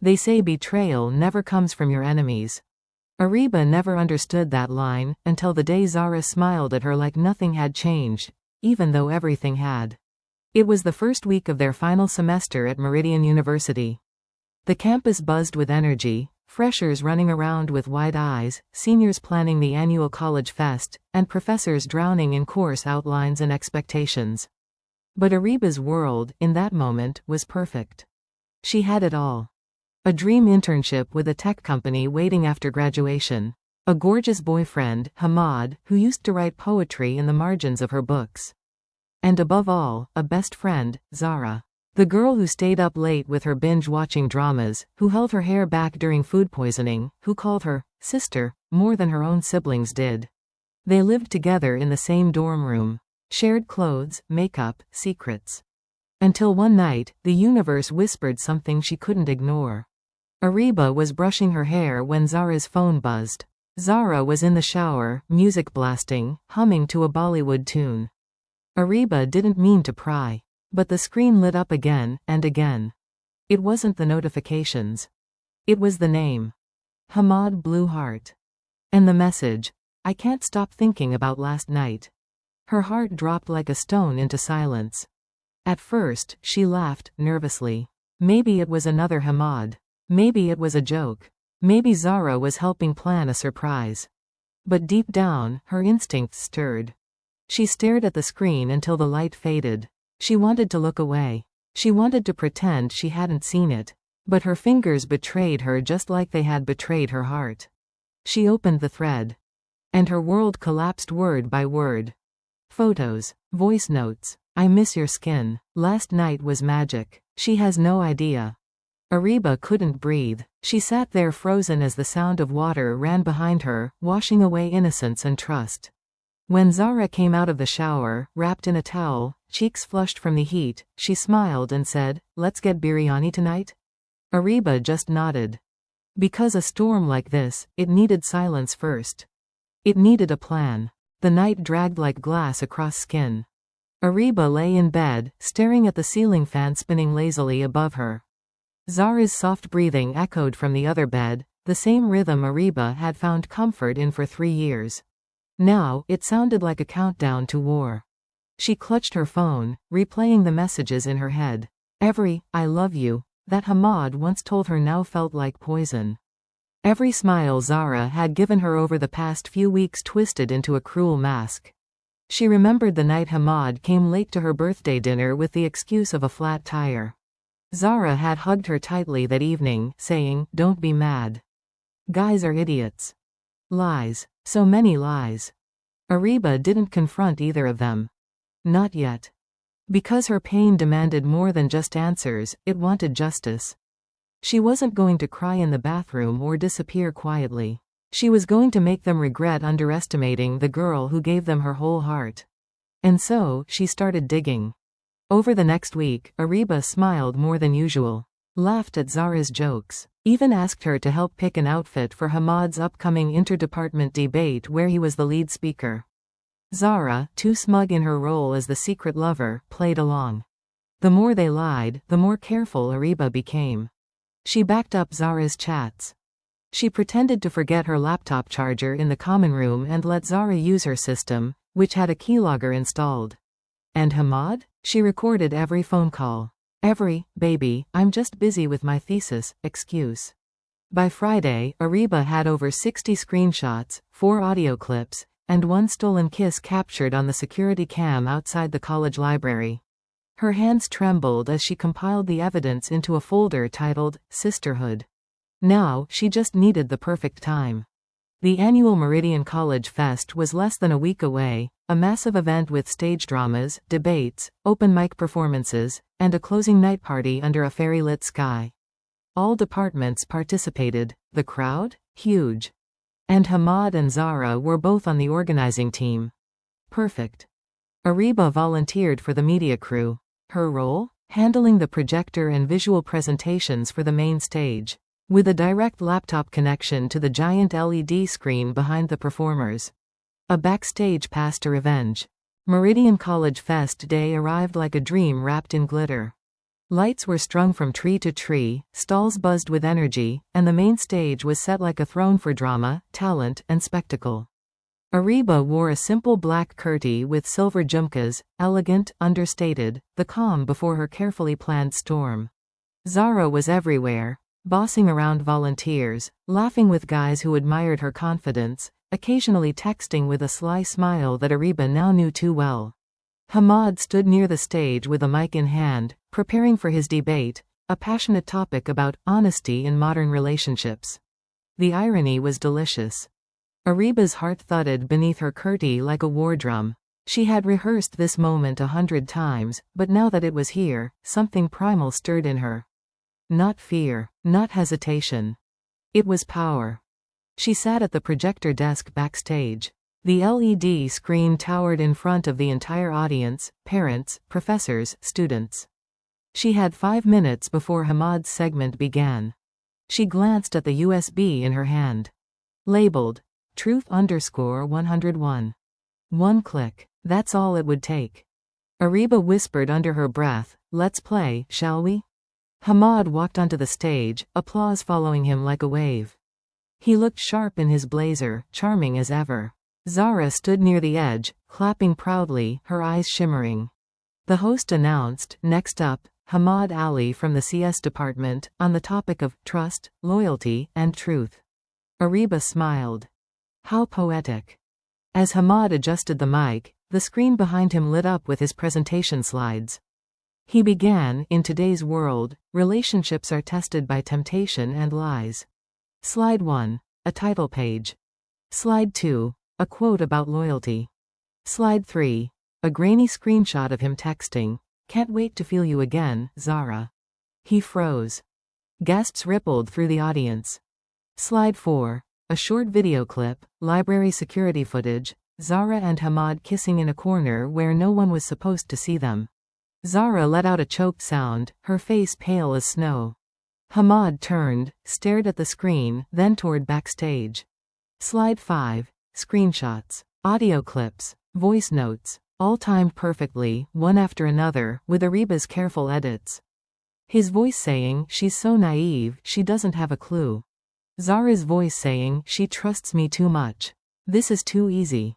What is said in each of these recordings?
They say betrayal never comes from your enemies. Areeba never understood that line, until the day Zara smiled at her like nothing had changed, even though everything had. It was the first week of their final semester at Meridian University. The campus buzzed with energy, freshers running around with wide eyes, seniors planning the annual college fest, and professors drowning in course outlines and expectations. But Areeba's world, in that moment, was perfect. She had it all. A dream internship with a tech company waiting after graduation. A gorgeous boyfriend, Hamad, who used to write poetry in the margins of her books. And above all, a best friend, Zara. The girl who stayed up late with her binge-watching dramas, who held her hair back during food poisoning, who called her sister more than her own siblings did. They lived together in the same dorm room. Shared clothes, makeup, secrets. Until one night, the universe whispered something she couldn't ignore. Areeba was brushing her hair when Zara's phone buzzed. Zara was in the shower, music blasting, humming to a Bollywood tune. Areeba didn't mean to pry. But the screen lit up again, and again. It wasn't the notifications. It was the name. Hamad Blue Heart. And the message, I can't stop thinking about last night. Her heart dropped like a stone into silence. At first, she laughed, nervously. Maybe it was another Hamad. Maybe it was a joke. Maybe Zara was helping plan a surprise. But deep down, her instincts stirred. She stared at the screen until the light faded. She wanted to look away. She wanted to pretend she hadn't seen it. But her fingers betrayed her just like they had betrayed her heart. She opened the thread. And her world collapsed word by word. Photos. Voice notes. I miss your skin. Last night was magic. She has no idea. Areeba couldn't breathe. She sat there frozen as the sound of water ran behind her, washing away innocence and trust. When Zara came out of the shower, wrapped in a towel, cheeks flushed from the heat, she smiled and said, "Let's get biryani tonight?" Areeba just nodded. Because a storm like this, it needed silence first. It needed a plan. The night dragged like glass across skin. Areeba lay in bed, staring at the ceiling fan spinning lazily above her. Zara's soft breathing echoed from the other bed, the same rhythm Areeba had found comfort in for 3 years. Now, it sounded like a countdown to war. She clutched her phone, replaying the messages in her head. Every, I love you, that Hamad once told her now felt like poison. Every smile Zara had given her over the past few weeks twisted into a cruel mask. She remembered the night Hamad came late to her birthday dinner with the excuse of a flat tire. Zara had hugged her tightly that evening, saying, "Don't be mad. Guys are idiots." Lies. So many lies. Areeba didn't confront either of them. Not yet. Because her pain demanded more than just answers, it wanted justice. She wasn't going to cry in the bathroom or disappear quietly. She was going to make them regret underestimating the girl who gave them her whole heart. And so, she started digging. Over the next week, Areeba smiled more than usual. Laughed at Zara's jokes. Even asked her to help pick an outfit for Hamad's upcoming interdepartment debate where he was the lead speaker. Zara, too smug in her role as the secret lover, played along. The more they lied, the more careful Areeba became. She backed up Zara's chats. She pretended to forget her laptop charger in the common room and let Zara use her system, which had a keylogger installed. And Hamad? She recorded every phone call. Every, "Baby, I'm just busy with my thesis," excuse. By Friday, Areeba had over 60 screenshots, 4 audio clips, and 1 stolen kiss captured on the security cam outside the college library. Her hands trembled as she compiled the evidence into a folder titled, Sisterhood. Now, she just needed the perfect time. The annual Meridian College Fest was less than a week away, a massive event with stage dramas, debates, open mic performances, and a closing night party under a fairy-lit sky. All departments participated. The crowd? Huge. And Hamad and Zara were both on the organizing team. Perfect. Areeba volunteered for the media crew. Her role? Handling the projector and visual presentations for the main stage. With a direct laptop connection to the giant LED screen behind the performers. A backstage pass to revenge. Meridian College Fest Day arrived like a dream wrapped in glitter. Lights were strung from tree to tree, stalls buzzed with energy, and the main stage was set like a throne for drama, talent, and spectacle. Areeba wore a simple black kurti with silver jumkas, elegant, understated, the calm before her carefully planned storm. Zara was everywhere, bossing around volunteers, laughing with guys who admired her confidence, occasionally texting with a sly smile that Areeba now knew too well. Hamad stood near the stage with a mic in hand, preparing for his debate, a passionate topic about honesty in modern relationships. The irony was delicious. Areeba's heart thudded beneath her kurti like a war drum. She had rehearsed this moment 100 times, but now that it was here, something primal stirred in her. Not fear, not hesitation. It was power. She sat at the projector desk backstage. The LED screen towered in front of the entire audience, parents, professors, students. She had 5 minutes before Hamad's segment began. She glanced at the USB in her hand. Labeled, Truth_101. One click. That's all it would take. Areeba whispered under her breath, "Let's play, shall we?" Hamad walked onto the stage, applause following him like a wave. He looked sharp in his blazer, charming as ever. Zara stood near the edge, clapping proudly, her eyes shimmering. The host announced, "Next up, Hamad Ali from the CS department, on the topic of trust, loyalty, and truth." Areeba smiled. How poetic. As Hamad adjusted the mic, the screen behind him lit up with his presentation slides. He began, "In today's world, relationships are tested by temptation and lies." Slide 1. A title page. Slide 2. A quote about loyalty. Slide 3. A grainy screenshot of him texting, "Can't wait to feel you again, Zara." He froze. Gasps rippled through the audience. Slide 4. A short video clip, library security footage, Zara and Hamad kissing in a corner where no one was supposed to see them. Zara let out a choked sound, her face pale as snow. Hamad turned, stared at the screen, then toward backstage. Slide 5. Screenshots, audio clips, voice notes, all timed perfectly, one after another, with Areeba's careful edits. His voice saying, "She's so naive, she doesn't have a clue." Zara's voice saying, "She trusts me too much. This is too easy."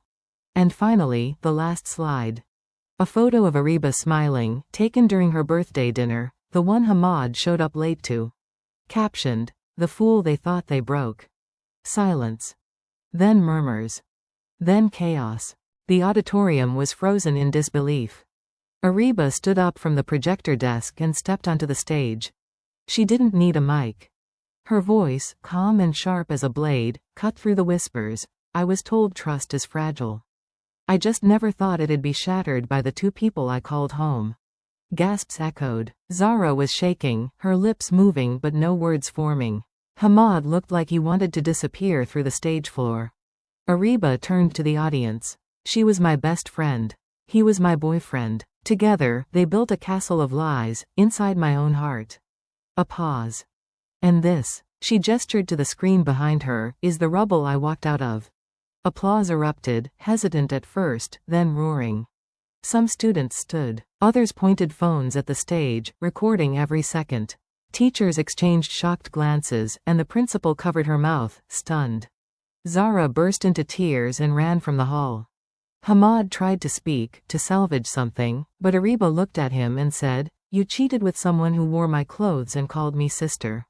And finally, the last slide. A photo of Areeba smiling, taken during her birthday dinner, the one Hamad showed up late to. Captioned, "The fool they thought they broke." Silence. Then murmurs. Then chaos. The auditorium was frozen in disbelief. Areeba stood up from the projector desk and stepped onto the stage. She didn't need a mic. Her voice, calm and sharp as a blade, cut through the whispers. "I was told trust is fragile. I just never thought it'd be shattered by the two people I called home." Gasps echoed. Zara was shaking, her lips moving but no words forming. Hamad looked like he wanted to disappear through the stage floor. Areeba turned to the audience. "She was my best friend. He was my boyfriend. Together, they built a castle of lies, inside my own heart." A pause. "And this," she gestured to the screen behind her, "is the rubble I walked out of." Applause erupted, hesitant at first, then roaring. Some students stood. Others pointed phones at the stage, recording every second. Teachers exchanged shocked glances, and the principal covered her mouth, stunned. Zara burst into tears and ran from the hall. Hamad tried to speak, to salvage something, but Areeba looked at him and said, "You cheated with someone who wore my clothes and called me sister.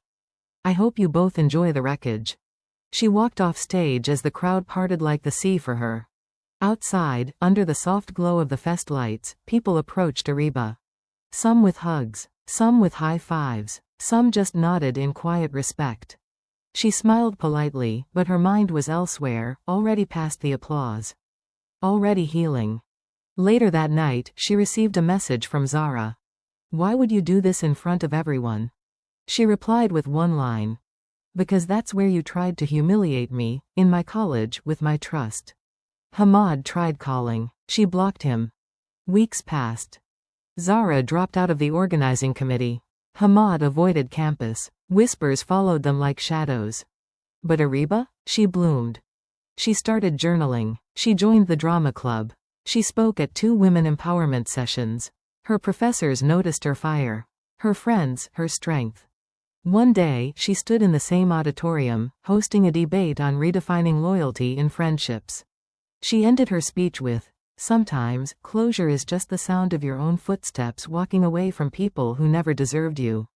I hope you both enjoy the wreckage." She walked off stage as the crowd parted like the sea for her. Outside, under the soft glow of the fest lights, people approached Areeba. Some with hugs, some with high fives, some just nodded in quiet respect. She smiled politely, but her mind was elsewhere, already past the applause. Already healing. Later that night, she received a message from Zara. "Why would you do this in front of everyone?" She replied with one line. "Because that's where you tried to humiliate me, in my college, with my trust." Hamad tried calling. She blocked him. Weeks passed. Zara dropped out of the organizing committee. Hamad avoided campus. Whispers followed them like shadows. But Areeba? She bloomed. She started journaling. She joined the drama club. She spoke at 2 women empowerment sessions. Her professors noticed her fire. Her friends, her strength. One day, she stood in the same auditorium, hosting a debate on redefining loyalty in friendships. She ended her speech with, "Sometimes, closure is just the sound of your own footsteps walking away from people who never deserved you."